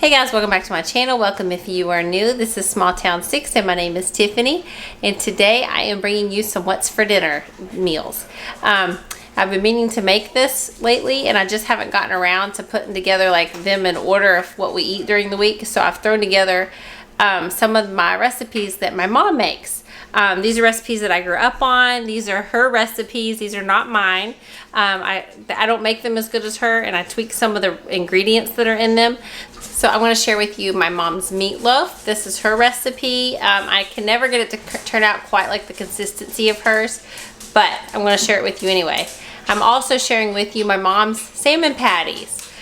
Hey guys, welcome back to my channel. Welcome if you are new. This is Small Town 6 and my name is Tiffany. And today I am bringing you some what's for dinner meals. I've been meaning to make this lately and I just haven't gotten around to putting together like them in order of what we eat during the week. So I've thrown together some of my recipes that my mom makes. These are recipes that I grew up on. These are her recipes. These are not mine. I don't make them as good as her, and I tweak some of the ingredients that are in them. So I want to share with you my mom's meatloaf. This is her recipe. I can never get it to turn out quite like the consistency of hers, but I'm going to share it with you anyway. I'm also sharing with you my mom's salmon patties.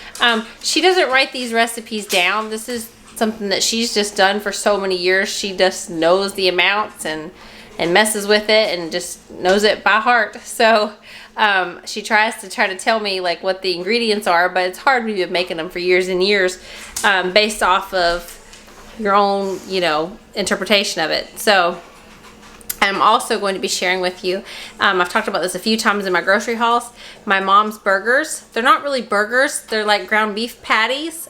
She doesn't write these recipes down. This is something that she's just done for so many years. She just knows the amounts and messes with it and just knows it by heart. So she tries to tell me like what the ingredients are, but it's hard when you've been making them for years and years based off of your own, interpretation of it. So I'm also going to be sharing with you, I've talked about this a few times in my grocery hauls, my mom's burgers. They're not really burgers. They're like ground beef patties.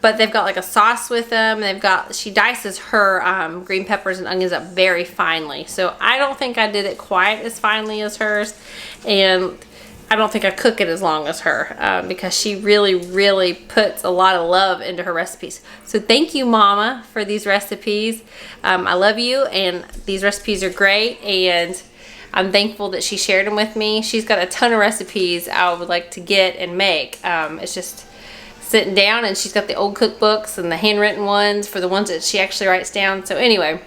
But they've got like a sauce with them. She dices her green peppers and onions up very finely. So I don't think I did it quite as finely as hers. And I don't think I cook it as long as her because she really, really puts a lot of love into her recipes. So thank you, Mama, for these recipes. I love you, and these recipes are great. And I'm thankful that she shared them with me. She's got a ton of recipes I would like to get and make. It's just sitting down, and she's got the old cookbooks and the handwritten ones for the ones that she actually writes down. So anyway,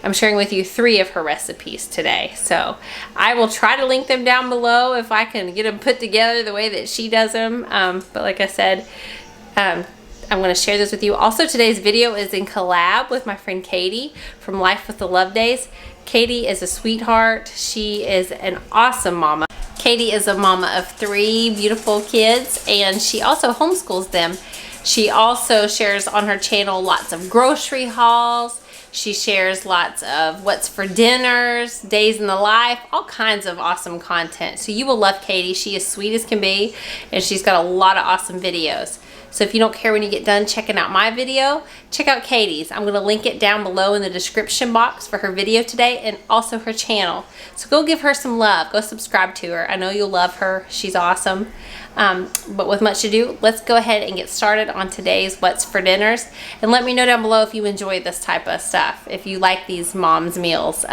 I'm sharing with you 3 of her recipes today. So I will try to link them down below if I can get them put together the way that she does them. But like I said, I'm going to share this with you. Also, today's video is in collab with my friend Katie from Life with the Love Days. Katie is a sweetheart. She is an awesome mama. Katie is a mama of 3 beautiful kids, and she also homeschools them. She also shares on her channel lots of grocery hauls. She shares lots of what's for dinners, days in the life, all kinds of awesome content. So you will love Katie. She is sweet as can be, and she's got a lot of awesome videos. So if you don't care when you get done checking out my video, check out Katie's. I'm going to link it down below in the description box for her video today and also her channel. So go give her some love. Go subscribe to her. I know you'll love her. She's awesome. But with much ado, let's go ahead and get started on today's What's for Dinners. And let me know down below if you enjoy this type of stuff, if you like these mom's meals.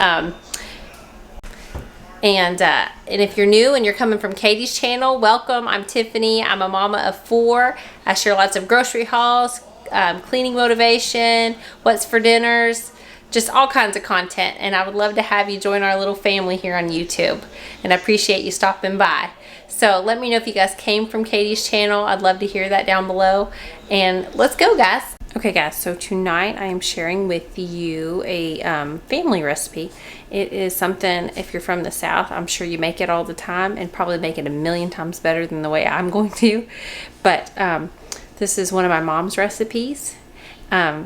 And if you're new and you're coming from Katie's channel, welcome. I'm Tiffany. I'm a mama of 4. I share lots of grocery hauls, cleaning motivation, what's for dinners, just all kinds of content. And I would love to have you join our little family here on YouTube. And I appreciate you stopping by. So let me know if you guys came from Katie's channel. I'd love to hear that down below. And let's go, guys. Okay guys, so tonight I am sharing with you a family recipe. It is something, if you're from the South, I'm sure you make it all the time and probably make it a million times better than the way I'm going to. But this is one of my mom's recipes.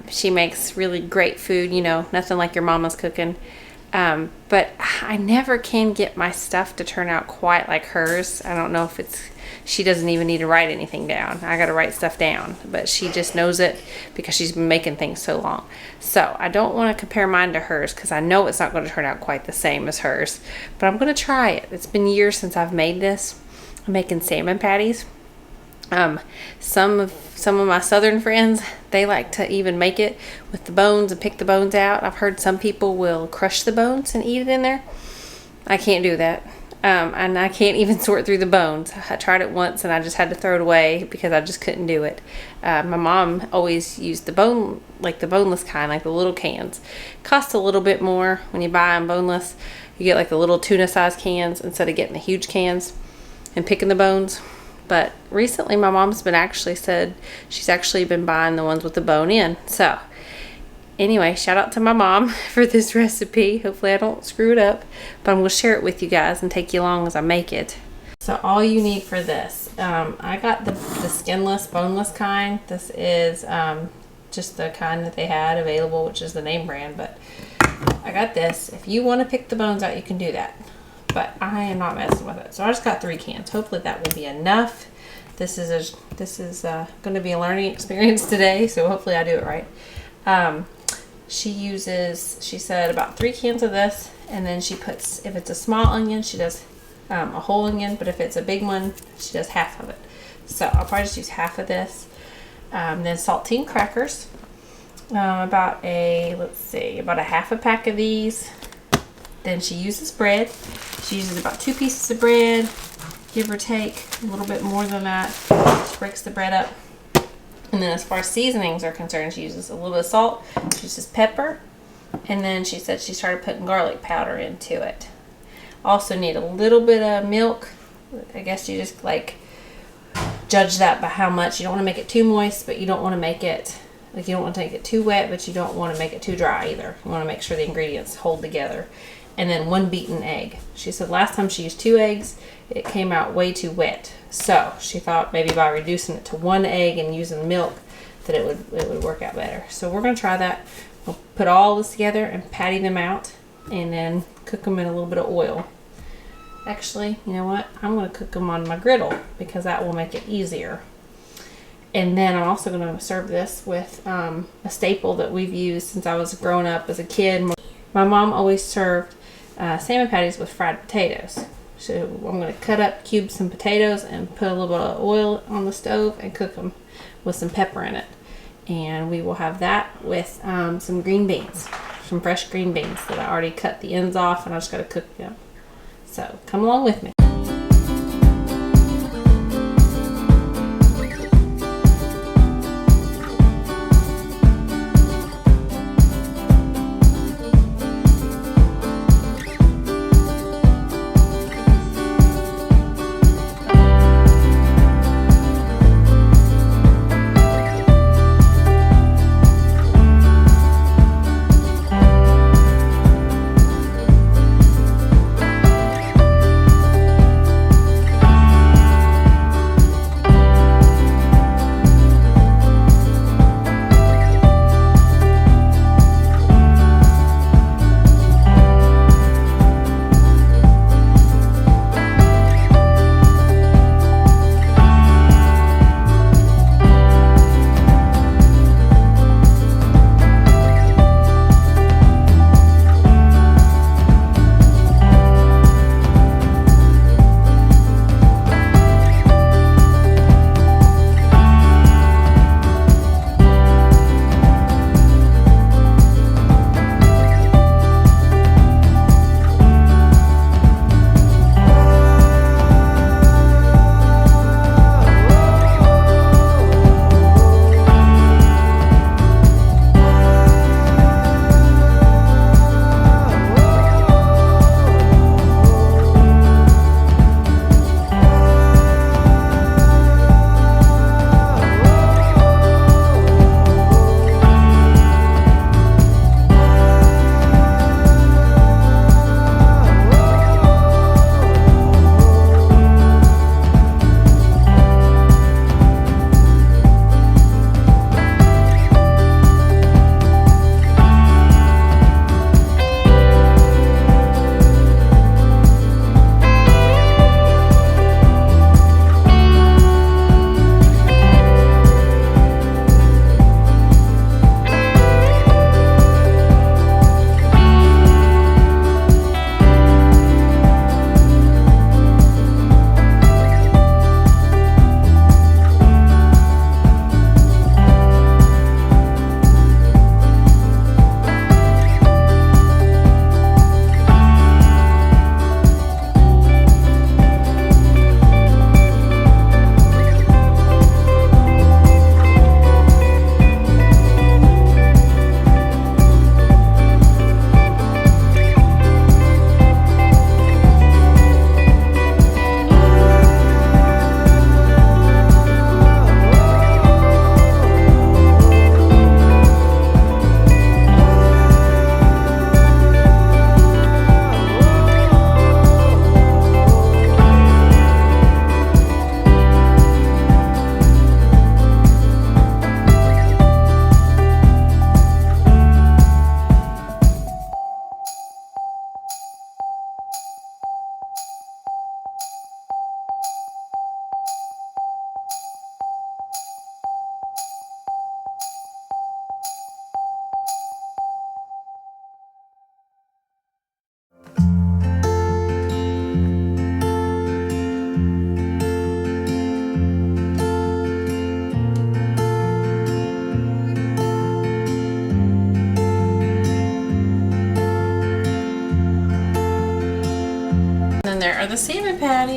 She makes really great food, nothing like your mama's cooking. But I never can get my stuff to turn out quite like hers. I don't know if she doesn't even need to write anything down. I got to write stuff down, but she just knows it because she's been making things so long. So I don't want to compare mine to hers because I know it's not going to turn out quite the same as hers, but I'm going to try it. It's been years since I've made this. I'm making salmon patties. Some of my southern friends, they like to even make it with the bones and pick the bones out. I've heard some people will crush the bones and eat it in there. I can't do that. And I can't even sort through the bones. I tried it once and I just had to throw it away because I just couldn't do it. My mom always used the boneless kind, like the little cans. Costs a little bit more when you buy them boneless. You get like the little tuna size cans instead of getting the huge cans and picking the bones. But recently my mom's said she's actually been buying the ones with the bone in. So anyway, shout out to my mom for this recipe. Hopefully I don't screw it up, but I'm going to share it with you guys and take you along as I make it. So all you need for this, I got the skinless, boneless kind. This is just the kind that they had available, which is the name brand, but I got this. If you want to pick the bones out, you can do that. But I am not messing with it. So I just got 3 cans. Hopefully that will be enough. this is going to be a learning experience today, so hopefully I do it right. She said about 3 cans of this, and then she puts, if it's a small onion, she does a whole onion, but if it's a big one, she does half of it. So I'll probably just use half of this. Then saltine crackers, about a half a pack of these. Then she uses bread. She uses about 2 pieces of bread, give or take, a little bit more than that. She breaks the bread up. And then as far as seasonings are concerned, she uses a little bit of salt, she uses pepper, and then she said she started putting garlic powder into it. Also need a little bit of milk. I guess you just like judge that by how much. You don't want to make it too moist, but you don't want to make it, like, you don't want to make it too wet, but you don't want to make it too dry either. You want to make sure the ingredients hold together. And then 1 beaten egg. She said last time she used 2 eggs, it came out way too wet. So she thought maybe by reducing it to 1 egg and using milk that it would work out better. So we're going to try that. We'll put all this together and patty them out and then cook them in a little bit of oil. Actually, you know what? I'm going to cook them on my griddle because that will make it easier. And then I'm also going to serve this with a staple that we've used since I was growing up as a kid. My mom always served salmon patties with fried potatoes. So I'm going to cut up, cube some potatoes and put a little bit of oil on the stove and cook them with some pepper in it. And we will have that with some green beans, some fresh green beans that I already cut the ends off, and I just got to cook them. So come along with me.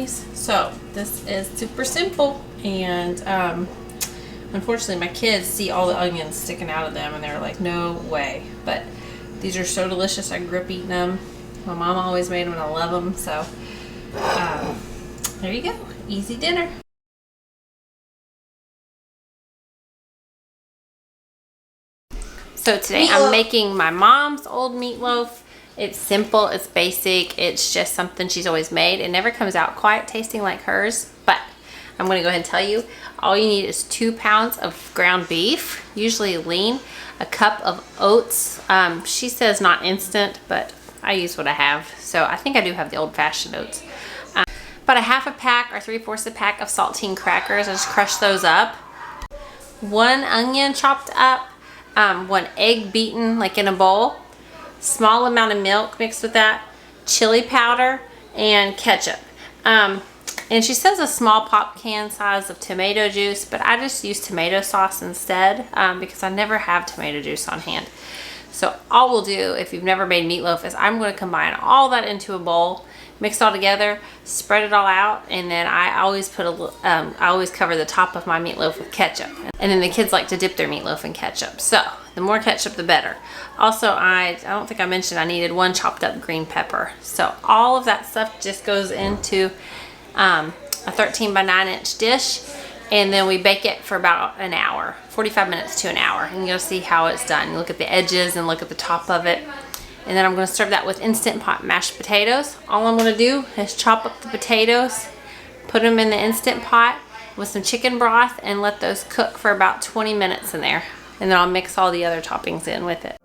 patties. So this is super simple, and unfortunately my kids see all the onions sticking out of them and they're like, no way. But these are so delicious. I grew up eating them. My mom always made them and I love them. So there you go. Easy dinner. So today I'm making my mom's old meatloaf. It's simple, it's basic, it's just something she's always made. It never comes out quite tasting like hers, but I'm gonna go ahead and tell you, all you need is 2 pounds of ground beef, usually lean, a cup of oats. She says not instant, but I use what I have. So I think I do have the old-fashioned oats. About a half a pack or 3/4 a pack of saltine crackers. I just crush those up. 1 onion chopped up, 1 egg beaten like in a bowl. Small amount of milk mixed with that, chili powder, and ketchup. And she says a small pop can size of tomato juice, but I just use tomato sauce instead because I never have tomato juice on hand. So all we'll do, if you've never made meatloaf, is I'm going to combine all that into a bowl, mix it all together, spread it all out, and then I always put I always cover the top of my meatloaf with ketchup. And then the kids like to dip their meatloaf in ketchup. So the more ketchup, the better. Also, I don't think I mentioned I needed 1 chopped up green pepper. So all of that stuff just goes into a 13 by 9 inch dish, and then we bake it for about an hour, 45 minutes to an hour, and you'll see how it's done. You look at the edges and look at the top of it. And then I'm going to serve that with Instant Pot mashed potatoes. All I'm going to do is chop up the potatoes, put them in the Instant Pot with some chicken broth, and let those cook for about 20 minutes in there. And then I'll mix all the other toppings in with it.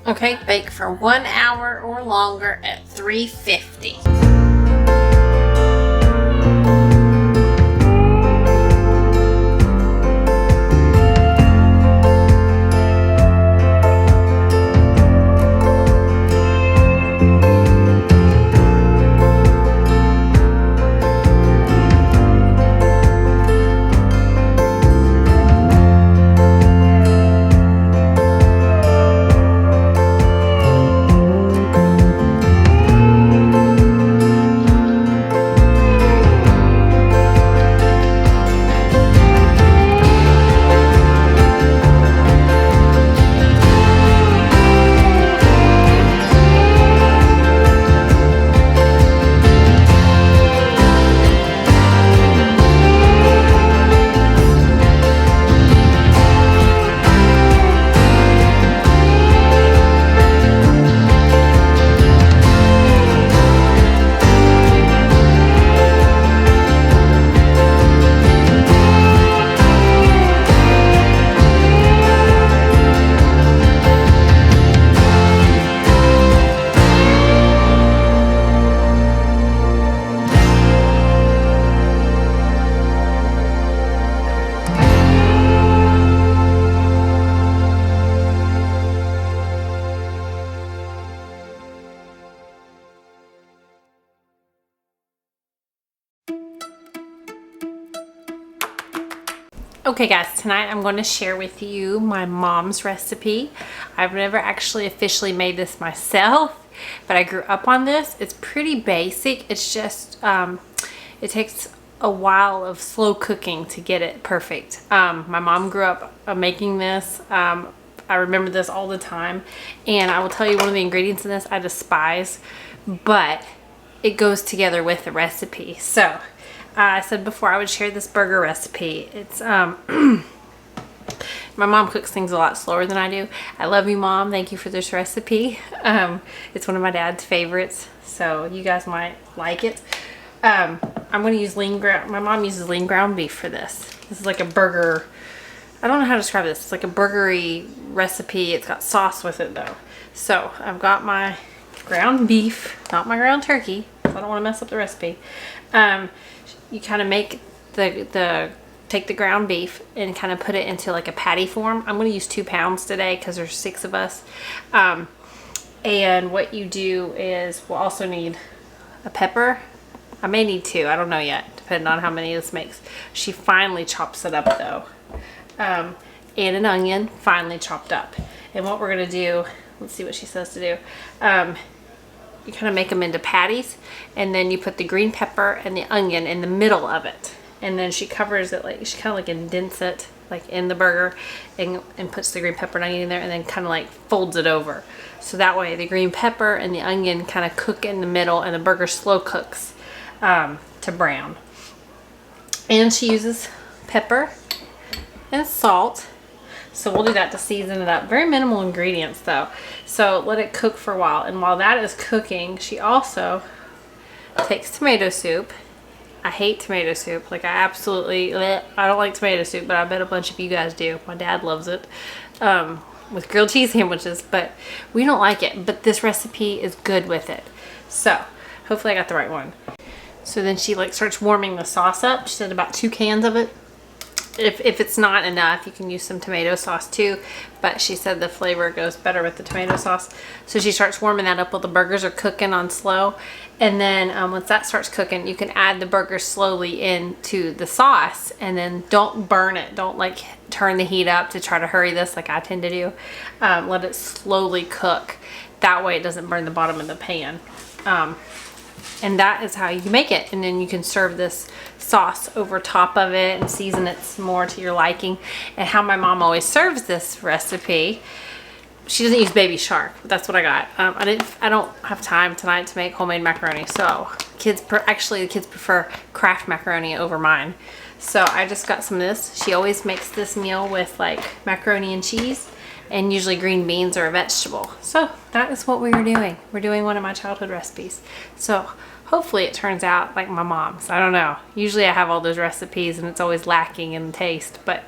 Okay, bake for 1 hour or longer at 350. Okay guys, tonight I'm going to share with you my mom's recipe. I've never actually officially made this myself, but I grew up on this. It's pretty basic. It's just, it takes a while of slow cooking to get it perfect. My mom grew up making this. I remember this all the time, and I will tell you one of the ingredients in this I despise, but it goes together with the recipe. So I said before I would share this burger recipe. It's my mom cooks things a lot slower than I do. I love you, Mom. Thank you for this recipe. It's one of my dad's favorites, so you guys might like it. I'm going to use lean ground. My mom uses lean ground beef for this. This is like a burger. I don't know how to describe this. It's like a burgery recipe. It's got sauce with it though. So I've got my ground beef, not my ground turkey. So I don't want to mess up the recipe. You kind of make take the ground beef and kind of put it into like a patty form. I'm going to use 2 pounds today because there's 6 of us. And what you do is we'll also need a pepper. I may need 2. I don't know yet, depending on how many this makes. She finely chops it up though. And an onion finely chopped up. And what we're going to do, let's see what she says to do. You kind of make them into patties, and then you put the green pepper and the onion in the middle of it, and then she covers it, like she kind of like indents it like in the burger, and puts the green pepper and onion in there, and then kind of like folds it over, so that way the green pepper and the onion kind of cook in the middle, and the burger slow cooks to brown. And she uses pepper and salt. So we'll do that to season it up. Very minimal ingredients though. So let it cook for a while. And while that is cooking, she also takes tomato soup. I hate tomato soup. Like I don't like tomato soup, but I bet a bunch of you guys do. My dad loves it with grilled cheese sandwiches, but we don't like it. But this recipe is good with it. So hopefully I got the right one. So then she like starts warming the sauce up. She said about 2 cans of it. If it's not enough, you can use some tomato sauce too, but she said the flavor goes better with the tomato sauce. So she starts warming that up while the burgers are cooking on slow, and then once that starts cooking, you can add the burgers slowly into the sauce, and then don't burn it. Don't like turn the heat up to try to hurry this like I tend to do. Let it slowly cook. That way it doesn't burn the bottom of the pan. And that is how you make it. And then you can serve this sauce over top of it and season it some more to your liking. And how my mom always serves this recipe, she doesn't use baby shark, but that's what I got. I don't have time tonight to make homemade macaroni, so actually the kids prefer Kraft macaroni over mine. So I just got some of this. She always makes this meal with like macaroni and cheese, and usually green beans or a vegetable. So that is what we are doing. We're doing one of my childhood recipes. So hopefully it turns out like my mom's. I don't know. Usually I have all those recipes and it's always lacking in taste, but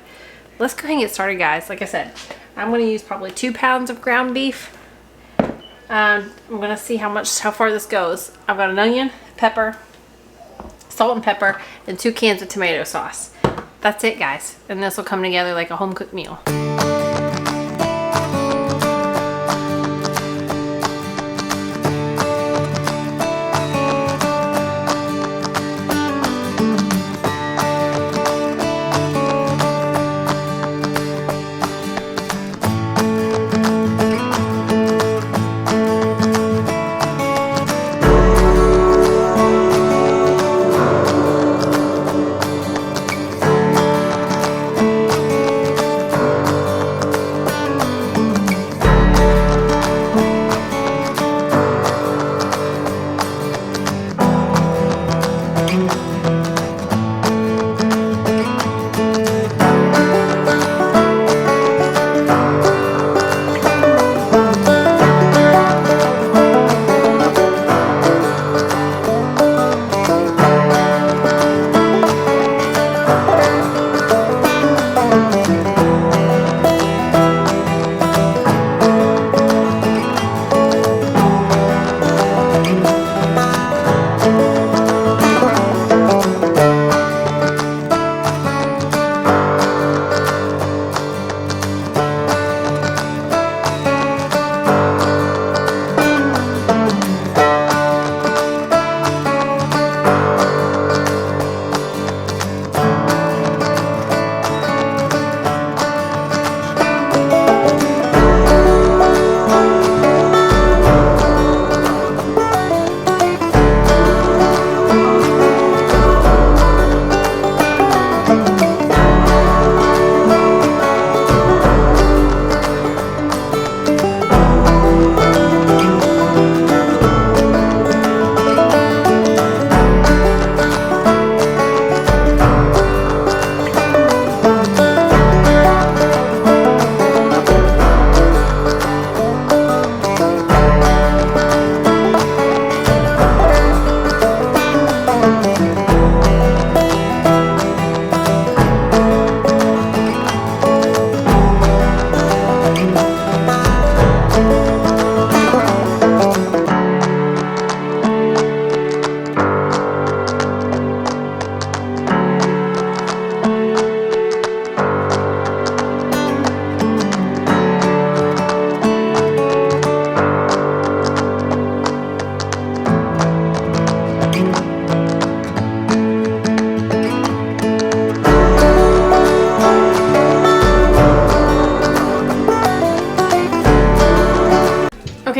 let's go ahead and get started, guys. Like I said, I'm going to use probably 2 pounds of ground beef. I'm going to see how far this goes. I've got an onion, pepper, salt and pepper, and 2 cans of tomato sauce. That's it, guys. And this will come together like a home cooked meal.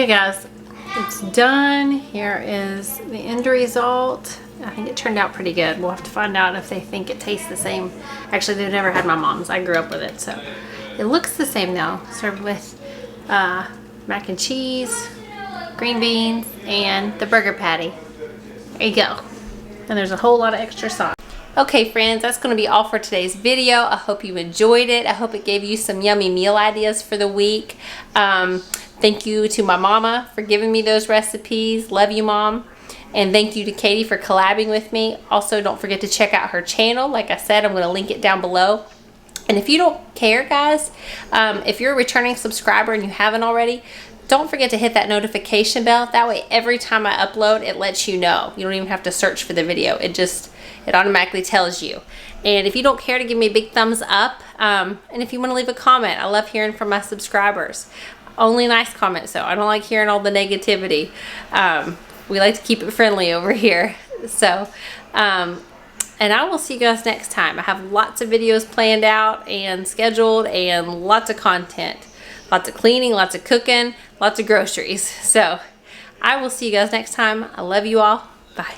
Okay guys, it's done. Here is the end result. I think it turned out pretty good. We'll have to find out if they think it tastes the same. Actually, they've never had my mom's. I grew up with it, so it looks the same though. Served with mac and cheese, green beans, and the burger patty. There you go. And there's a whole lot of extra sauce. Okay friends, that's going to be all for today's video. I hope you enjoyed it. I hope it gave you some yummy meal ideas for the week. Thank you to my mama for giving me those recipes. Love you, Mom. And thank you to Katie for collabing with me. Also, don't forget to check out her channel. Like I said, I'm going to link it down below. And if you don't care, guys, if you're a returning subscriber and you haven't already, don't forget to hit that notification bell. That way, every time I upload, it lets you know. You don't even have to search for the video. It automatically tells you. And if you don't care, to give me a big thumbs up. And if you want to leave a comment, I love hearing from my subscribers. Only nice comments, though. I don't like hearing all the negativity. We like to keep it friendly over here. So, and I will see you guys next time. I have lots of videos planned out and scheduled and lots of content. Lots of cleaning, lots of cooking, lots of groceries. So, I will see you guys next time. I love you all. Bye.